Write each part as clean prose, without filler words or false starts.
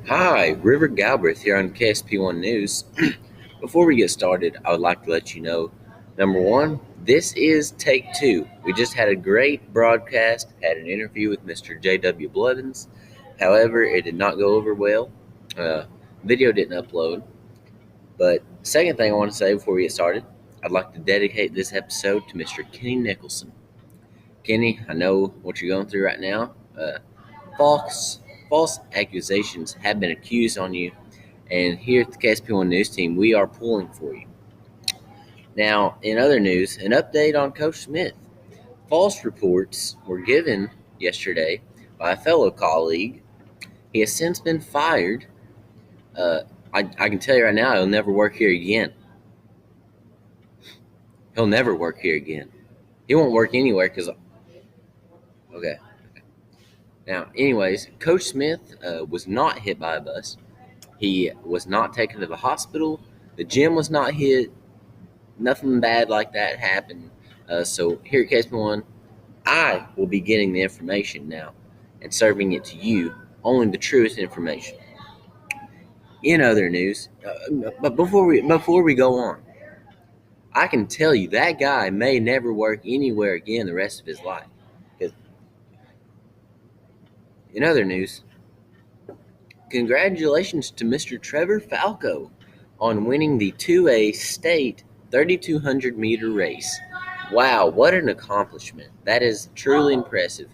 Hi, River Galbraith here on KSP1 News. Before we get started, I would like to let you know number one, this is take two. We just had a great broadcast, had an interview with Mr. J.W. Blevins. However, it did not go over well. Uh, Video didn't upload. But, second thing I want to say before we get started, I'd like to dedicate this episode to Mr. Kenny Nicholson. Kenny, I know what you're going through right now. False, false accusations have been accused on you, and here at the KSP1 News Team, we are pulling for you. Now, in other news, an update on Coach Smith. False reports were given yesterday by a fellow colleague. He has since been fired. I can tell you right now, he'll never work here again. He'll never work here again. He won't work anywhere because. Okay. Now, anyways, Coach Smith was not hit by a bus. He was not taken to the hospital. The gym was not hit. Nothing bad like that happened. So here at KSP1, I will be getting the information now and serving it to you, only the truest information. In other news, but before we go on, I can tell you that guy may never work anywhere again the rest of his life. In other news, congratulations to Mr. Trevor Falco on winning the 2A state 3,200 meter race. Wow, what an accomplishment. That is truly impressive.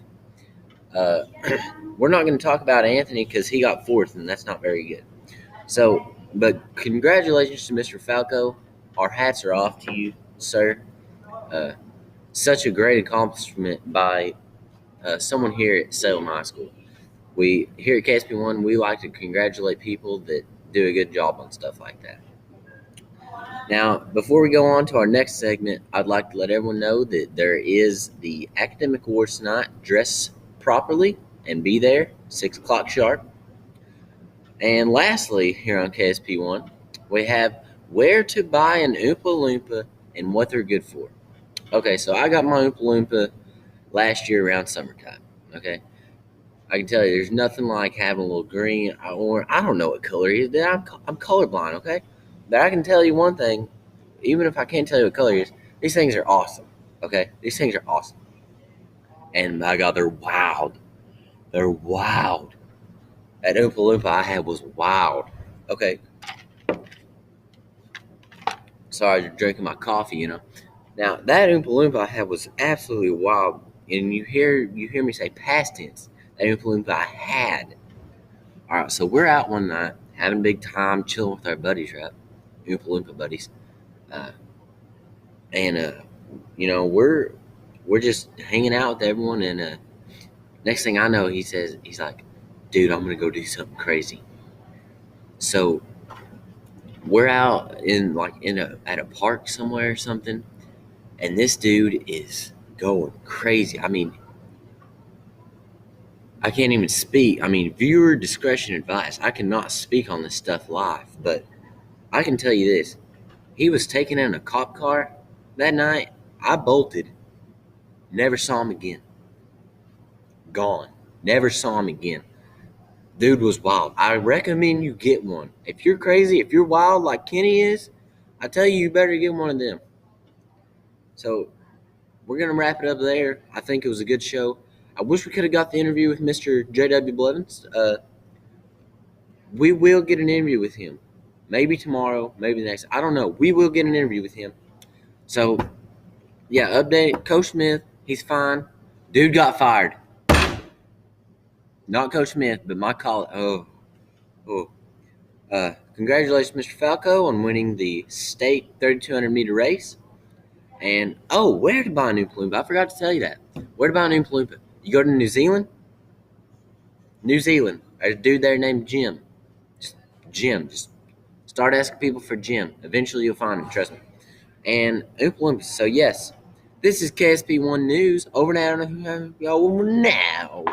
We're not going to talk about Anthony because he got fourth, and that's not very good. So, but congratulations to Mr. Falco. Our hats are off to you, sir. Such a great accomplishment by someone here at Salem High School. We here at KSP1, we like to congratulate people that do a good job on stuff like that. Now, before we go on to our next segment, I'd like to let everyone know that there is the Academic Awards tonight. Dress properly and be there, 6 o'clock sharp. And lastly, here on KSP1, we have where to buy an Oompa Loompa and what they're good for. Okay, so I got my Oompa Loompa last year around summertime, okay? I can tell you there's nothing like having a little green, or I don't know what color he is. I'm colorblind, okay? But I can tell you one thing, even if I can't tell you what color he is, these things are awesome, okay? These things are awesome. And my God, they're wild. They're wild. That Oompa Loompa I had was wild. Okay. Sorry, you're drinking my coffee, you know. Now, that Oompa Loompa I had was absolutely wild. And you hear me say past tense. That Oompa Loompa I had. All right, so we're out one night, having a big time, chilling with our buddies, right? Oompa Loompa buddies. You know, we're just hanging out with everyone. And next thing I know, he's like, dude, I'm going to go do something crazy. So we're out at a park somewhere or something, and this dude is going crazy. I mean, I can't even speak. I mean, viewer discretion advised. I cannot speak on this stuff live, but I can tell you this. He was taken in a cop car that night. I bolted. Never saw him again. Gone. Never saw him again. Dude was wild. I recommend you get one. If you're crazy, if you're wild like Kenny is, I tell you, you better get one of them. So we're going to wrap it up there. I think it was a good show. I wish we could have got the interview with Mr. J.W. Blevins. We will get an interview with him. Maybe tomorrow, maybe the next. I don't know. We will get an interview with him. So, yeah, update. Coach Smith, he's fine. Dude got fired. Not Coach Smith, but my colleague. Congratulations, Mr. Falco, on winning the state 3,200 meter race. And, where to buy an Oompa Loompa? I forgot to tell you that. Where to buy an Oompa Loompa? You go to New Zealand? New Zealand. There's a dude there named Jim. Just Jim. Just start asking people for Jim. Eventually you'll find him, trust me. And Oompa Loompa. So, yes, this is KSP1 News. Over and out now.